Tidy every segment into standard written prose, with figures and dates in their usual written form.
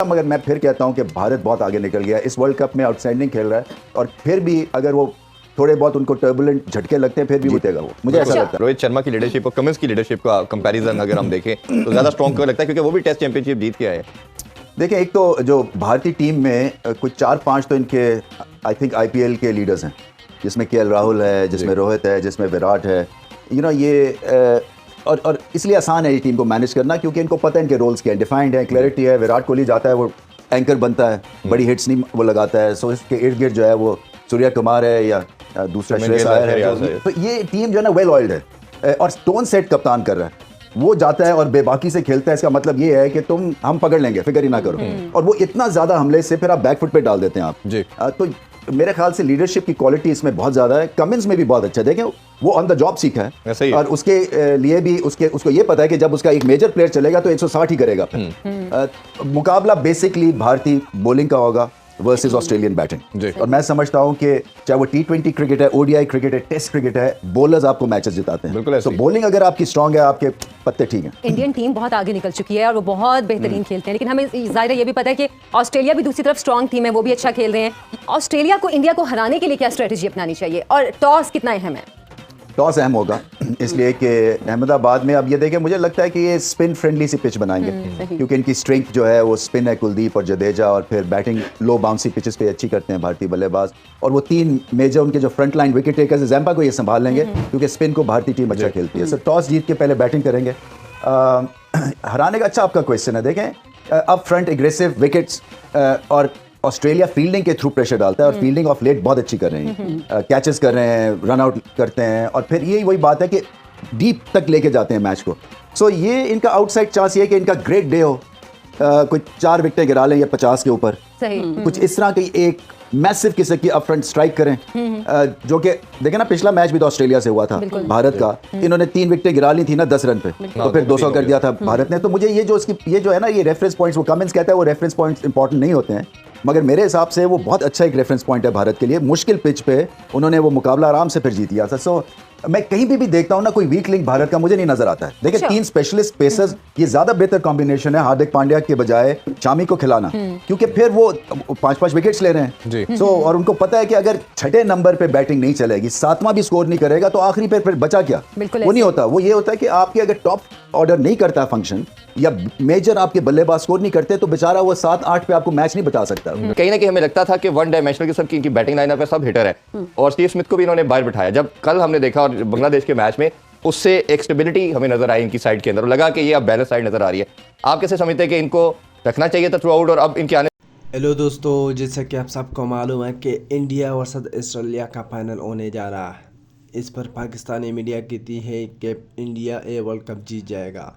मगर मैं फिर कहता हूं कि भारत बहुत आगे निकल गया इस वर्ल्ड कप में, आउटस्टैंडिंग खेल रहा है और फिर भी अगर वो थोड़े बहुत उनको टर्बुलेंट झटके लगते हैं फिर भी जीतेगा वो, मुझे ऐसा लगता है। रोहित शर्मा की लीडरशिप और कमिंस की लीडरशिप का कंपैरिजन अगर हम देखें तो ज्यादा स्ट्रॉन्ग क्यों लगता है, क्योंकि वो भी टेस्ट चैंपियनशिप जीत के आए। देखिए, एक तो जो भारतीय टीम में कुछ 4-5 तो इनके आई थिंक आईपीएल के लीडर्स हैं, जिसमें केएल राहुल है, जिसमें रोहित है, जिसमें विराट है। ये और इसलिए आसान है ये टीम को मैनेज करना, क्योंकि इनको पता है इनके रोल्स क्या है, डिफाइंड है, क्लैरिटी है। विराट कोहली जाता है, वो एंकर बनता है, बड़ी हिट्स नहीं वो लगाता है। सो इसके इर्द गिर्द जो है वो सूर्या कुमार है या दूसरा श्रेयस अय्यर है। तो ये टीम जो है ना वेल ऑयल्ड है और स्टोन सेट कप्तान कर रहा है। वो जाता है और बेबाकी से खेलता है। इसका मतलब ये है कि हम पकड़ लेंगे, फिक्र ही ना करो। और वो इतना ज्यादा हमले से फिर आप बैकफुट पे डाल देते हैं आप जी। तो मेरे ख्याल से लीडरशिप की क्वालिटी इसमें बहुत ज्यादा है। कमिंस में भी बहुत अच्छा, देखें वो ऑन द जॉब सीखा है और उसके लिए भी उसको ये पता है कि जब उसका एक मेजर प्लेयर चलेगा तो 160 ही करेगा फिर। मुकाबला बेसिकली भारतीय बॉलिंग का होगा वर्सेस ऑस्ट्रेलियन बैटिंग। और मैं समझता हूं कि चाहे वो T20 क्रिकेट है, ओडीआई क्रिकेट है, टेस्ट क्रिकेट है, बॉलर्स आपको मैचेस जिताते हैं। तो बॉलिंग अगर आपकी स्ट्रांग है, आपके पत्ते ठीक हैं। इंडियन टीम बहुत आगे निकल चुकी है और वो बहुत बेहतरीन खेलते हैं, लेकिन हमें जाहिर है ये भी पता है कि ऑस्ट्रेलिया भी दूसरी तरफ स्ट्रांग टीम है, वो भी अच्छा खेल रहे हैं। ऑस्ट्रेलिया को इंडिया को हराने के लिए क्या स्ट्रेटेजी अपनानी चाहिए और टॉस कितना अहम है? टॉस अहम होगा इसलिए कि अहमदाबाद में अब ये देखें, मुझे लगता है कि ये स्पिन फ्रेंडली सी पिच बनाएंगे, क्योंकि इनकी स्ट्रेंथ जो है वो स्पिन है। कुलदीप और जडेजा, और फिर बैटिंग लो बाउंसी पिचेस पे अच्छी करते हैं भारतीय बल्लेबाज। और वो 3 मेजर उनके जो front line wicket takers, Zampa को ये संभाल लेंगे, क्योंकि स्पिन को भारतीय टीम अच्छा खेलती है। सो टॉस जीत के पहले बैटिंग करेंगे। हराने का अच्छा आपका क्वेश्चन है। देखें, अप फ्रंट एग्रेसिव विकेट्स और ऑस्ट्रेलिया फील्डिंग के थ्रू प्रेशर डालता है और फील्डिंग ऑफ लेट बहुत अच्छी कर रहे हैं, कैचेस कर रहे हैं, रन आउट करते हैं और फिर ये वही बात है कि डीप तक लेके जाते हैं मैच को। सो ये इनका आउटसाइड चांस ये है कि इनका ग्रेट डे हो, कुछ 4 विकेटें गिरा लें या 50 के ऊपर, कुछ इस तरह की एक मैसिव किस्म की अप फ्रंट स्ट्राइक करें। जो कि देखें ना, पिछला मैच भी तो ऑस्ट्रेलिया से हुआ था भारत का, इन्होंने 3 विकेटें गिरा ली थी ना 10 रन पे, तो फिर 200 कर दिया था भारत ने। तो मुझे ये जो है ना, ये रेफरेंस पॉइंट्स, वो कमेंट्स कहता है वो रेफरेंस पॉइंट्स इंपॉर्टेंट नहीं होते हैं, मगर मेरे हिसाब से वो बहुत अच्छा एक रेफरेंस पॉइंट है भारत के लिए। मुश्किल पिच पे उन्होंने वो मुकाबला आराम से फिर जीत लिया था। सो मैं कहीं भी देखता हूं ना, कोई वीक लिंक भारत का मुझे नहीं नजर आता है। देखिए, 3 स्पेशलिस्ट पेसर्स, ये ज्यादा बेहतर कॉम्बिनेशन है हार्दिक पांड्या के बजाय शामी को खिलाना, क्योंकि फिर वो 5-5 विकेट्स ले रहे हैं। सो और उनको पता है कि अगर 6ठे नंबर पे बैटिंग नहीं चलेगी, 7वां भी स्कोर नहीं करेगा, तो आखिरी पे फिर बचा क्या? वो नहीं होता। वो ये होता है कि आपके अगर टॉप ऑर्डर नहीं करता फंक्शन या मेजर आपके बल्लेबाज स्कोर नहीं करते, तो बेचारा वो 7-8 पे आपको मैच नहीं बता सकता। कहीं ना कहीं हमें लगता था कि वन डायमेंशनल की सबकी इनकी बैटिंग लाइनअप है, सब हिटर है, और स्टीव स्मिथ को भी इन्होंने बाहर बिठाया। जब कल हमने देखा और बांग्लादेश के मैच में, उससे एक स्टेबिलिटी हमें नजर आई इनकी साइड के अंदर, और लगा कि ये अब बैलेंस साइड नजर आ रही है। आप कैसे समझते हैं कि इनको रखना चाहिए था थ्रू आउट, और अब इनके आने? हेलो दोस्तों, जैसा कि आप सबको मालूम है कि इंडिया वर्सेस ऑस्ट्रेलिया का फाइनल होने जा रहा है। इस पर पाकिस्तानी मीडिया कहती है कि इंडिया ये वर्ल्ड कप जीत जाएगा।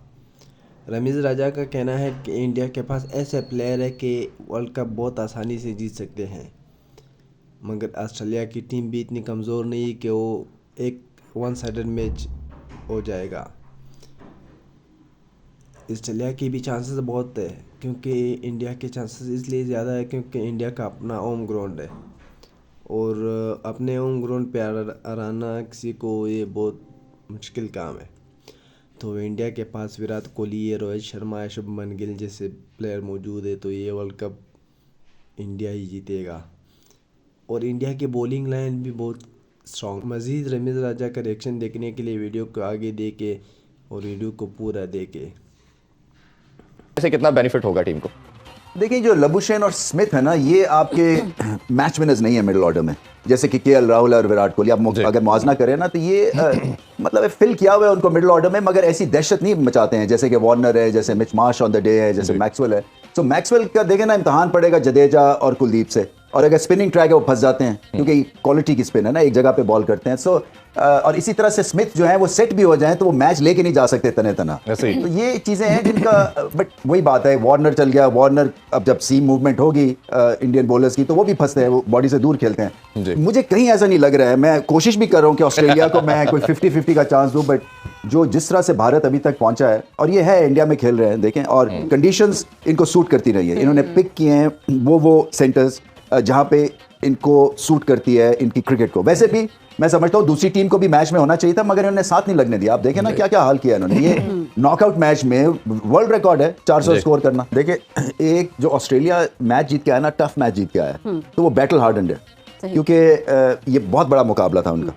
रमीज़ राजा का कहना है कि इंडिया के पास ऐसे प्लेयर है कि वर्ल्ड कप बहुत आसानी से जीत सकते हैं, मगर ऑस्ट्रेलिया की टीम भी इतनी कमज़ोर नहीं है कि वो एक 1 साइडेड मैच हो जाएगा। ऑस्ट्रेलिया की भी चांसेस बहुत है, क्योंकि इंडिया के चांसेस इसलिए ज़्यादा है क्योंकि इंडिया का अपना होम ग्राउंड है, और अपने होम ग्राउंड पे हराना किसी को ये बहुत मुश्किल काम है। तो इंडिया के पास विराट कोहली, रोहित शर्मा, शुभमन गिल जैसे प्लेयर मौजूद है, तो ये वर्ल्ड कप इंडिया ही जीतेगा। और इंडिया की बॉलिंग लाइन भी बहुत स्ट्रॉन्ग। मज़ीद रमीज़ राजा का रिएक्शन देखने के लिए वीडियो को आगे देखे और वीडियो को पूरा देखे। ऐसे कितना बेनिफिट होगा टीम को? देखिए, जो लबुशेन और स्मिथ है ना, ये आपके मैच विनर्स नहीं है मिडिल ऑर्डर में, जैसे कि केएल राहुल और विराट कोहली। आप अगर मुआवजा करें ना, तो ये मतलब फिल किया हुआ है उनको मिडिल ऑर्डर में, मगर ऐसी दहशत नहीं मचाते हैं जैसे कि वार्नर है, जैसे Mitch Marsh on the day है, जैसे मैक्सवेल है। तो मैक्सवेल का देखें ना, इम्तहान पड़ेगा जडेजा और कुलदीप से, और अगर स्पिनिंग ट्रैक है वो फंस जाते हैं, क्योंकि क्वालिटी की स्पिन है ना, एक जगह पे बॉल करते हैं। सो और इसी तरह से स्मिथ जो है वो सेट भी हो जाए तो वो मैच लेके नहीं जा सकते तने तना। तो ये चीजें हैं जिनका, बट वही बात है, वार्नर चल गया। वार्नर अब जब सीम मूवमेंट होगी इंडियन बॉलर्स की, तो वो भी फंसते हैं, वो बॉडी से दूर खेलते हैं। मुझे कहीं ऐसा नहीं लग रहा है, मैं कोशिश भी कर रहा हूँ कि ऑस्ट्रेलिया को मैं कोई 50-50 का चांस दूं, बट जो जिस तरह से भारत अभी तक पहुंचा है, और ये है इंडिया में खेल रहे हैं, देखें, और कंडीशंस इनको सूट करती रही है। इन्होंने पिक किए हैं वो सेंटर्स जहाँ पे इनको सूट करती है इनकी क्रिकेट को। वैसे भी मैं समझता हूँ दूसरी टीम को भी मैच में होना चाहिए था, मगर इन्होंने साथ नहीं लगने दिया। आप देखें ना क्या क्या हाल किया इन्होंने। ये नॉकआउट मैच में वर्ल्ड रिकॉर्ड है 400 स्कोर करना। देखिए एक जो ऑस्ट्रेलिया मैच जीत के आया ना, टफ मैच जीत के आया, तो वो बैटल हार्डन्ड है, क्योंकि ये बहुत बड़ा मुकाबला था उनका।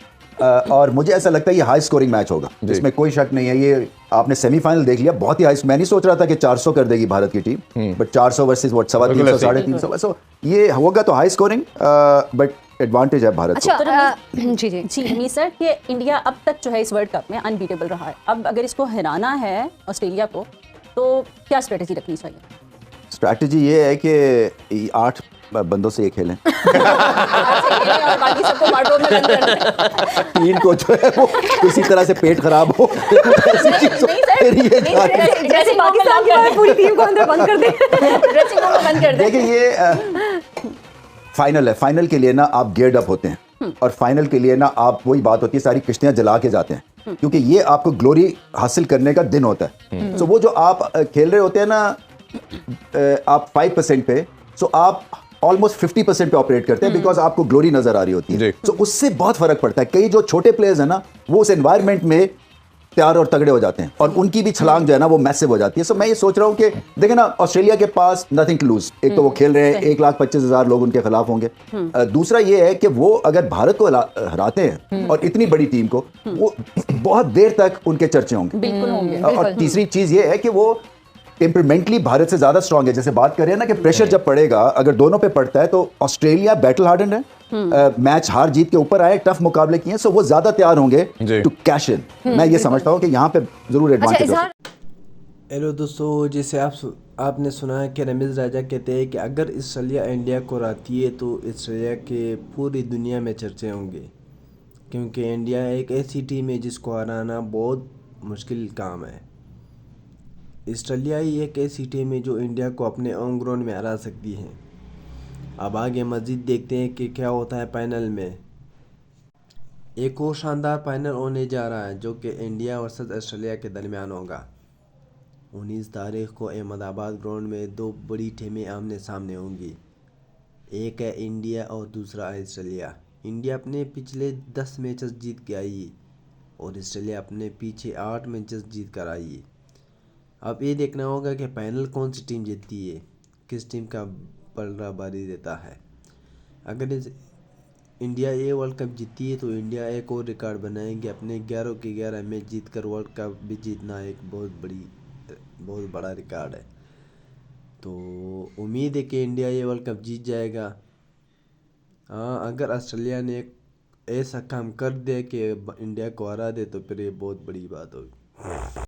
और मुझे ऐसा लगता है ये हाई स्कोरिंग मैच होगा, जिसमें कोई शक नहीं है। ये आपने सेमीफाइनल देख लिया, बहुत ही हाई। मैं नहीं सोच रहा था कि 400 कर देगी भारत की टीम, बट 400 वर्सेस व्हाट 350 350, सो ये होगा तो हाई स्कोरिंग, बट एडवांटेज है भारत को। अच्छा जी जी जी मीर सर कि इंडिया अब तक जो है इस वर्ल्ड कप में अनबीटेबल रहा है। अब अगर इसको हराना है ऑस्ट्रेलिया को तो क्या स्ट्रेटेजी रखनी चाहिए? स्ट्रैटेजी ये है कि 8 बंदों से ये खेलें। और बाकी सबको वार्डरोब में बंद कर दें। टीम को जो है वो किसी तरह से पेट खराब हो, ऐसी चीज़ हो, फिर ये जाके- जैसे पाकिस्तान की पूरी टीम को अंदर बंद कर दे। ड्रेसिंग रूम में बंद कर दें। देखिए ये फाइनल है, फाइनल के लिए ना आप गियर्ड अप होते हैं, और फाइनल के लिए ना आप, वही बात होती है, सारी किश्तियां जला के जाते हैं, क्योंकि ये आपको ग्लोरी हासिल करने का दिन होता है। सो वो जो आप खेल रहे होते हैं ना, आप 5% पे, सो आप ऑलमोस्ट 50% पे ऑपरेट करते हैं, बिकॉज आपको ग्लोरी नजर आ रही होती है। सो उससे बहुत फर्क पड़ता है। कई जो छोटे प्लेयर्स हैं ना, वो उस एनवायरनमेंट में तैयार और तगड़े हो जाते हैं, और उनकी भी छलांग जो है ना वो मैसिव हो जाती है। सो मैं ये सोच रहा हूँ कि देखें ना, ऑस्ट्रेलिया के पास नथिंग टू लूज। एक तो वो खेल रहे हैं, 1,25,000 लोग उनके खिलाफ होंगे। दूसरा ये है कि वो अगर भारत को हराते हैं और इतनी बड़ी टीम को, वो बहुत देर तक उनके चर्चे होंगे। बिल्कुल होंगे। और तीसरी चीज ये है कि वो टेम्परमेंटली भारत से ज्यादा स्ट्रांग है। जैसे बात कर रहे हैं ना कि प्रेशर जब पड़ेगा, अगर दोनों पे पड़ता है, तो ऑस्ट्रेलिया बैटल हार्डन्ड है, मैच हार जीत के ऊपर आए, टफ मुकाबले किए, सो वो ज्यादा तैयार होंगे टू कैश इन। मैं ये समझता हूँ कि यहाँ पे जरूर एडवांटेज है। हेलो दोस्तों, जैसे आपने सुना है कि रमीज़ राजा कहते हैं कि अगर ऑस्ट्रेलिया इंडिया को हराती है तो ऑस्ट्रेलिया के पूरी दुनिया में चर्चे होंगे, क्योंकि इंडिया एक ऐसी टीम है जिसको हराना बहुत मुश्किल काम है। ऑस्ट्रेलिया ही एक ऐसी टीम है जो इंडिया को अपने होम ग्राउंड में हरा सकती है। अब आगे मज़ीद देखते हैं कि क्या होता है फाइनल में। एक और शानदार फाइनल होने जा रहा है, जो कि इंडिया वर्सेस ऑस्ट्रेलिया के दरमियान होगा। 19 तारीख को अहमदाबाद ग्राउंड में 2 बड़ी टीमें आमने सामने होंगी। एक है इंडिया और दूसरा है ऑस्ट्रेलिया। इंडिया अपने पिछले 10 मैचेस जीत के आई है, और ऑस्ट्रेलिया अपने पीछे 8 मैचेस जीत कर आई है। अब ये देखना होगा कि फाइनल कौन सी टीम जीतती है, किस टीम का पलड़ा भारी रहता है। अगर इंडिया ये वर्ल्ड कप जीती है तो इंडिया एक और रिकॉर्ड बनाएंगे। अपने 11 के 11 मैच जीत कर वर्ल्ड कप भी जीतना एक बहुत बड़ा रिकॉर्ड है। तो उम्मीद है कि इंडिया ये वर्ल्ड कप जीत जाएगा। हाँ, अगर ऑस्ट्रेलिया ने एक ऐसा काम कर दे कि इंडिया को हरा दे तो फिर ये बहुत बड़ी बात होगी।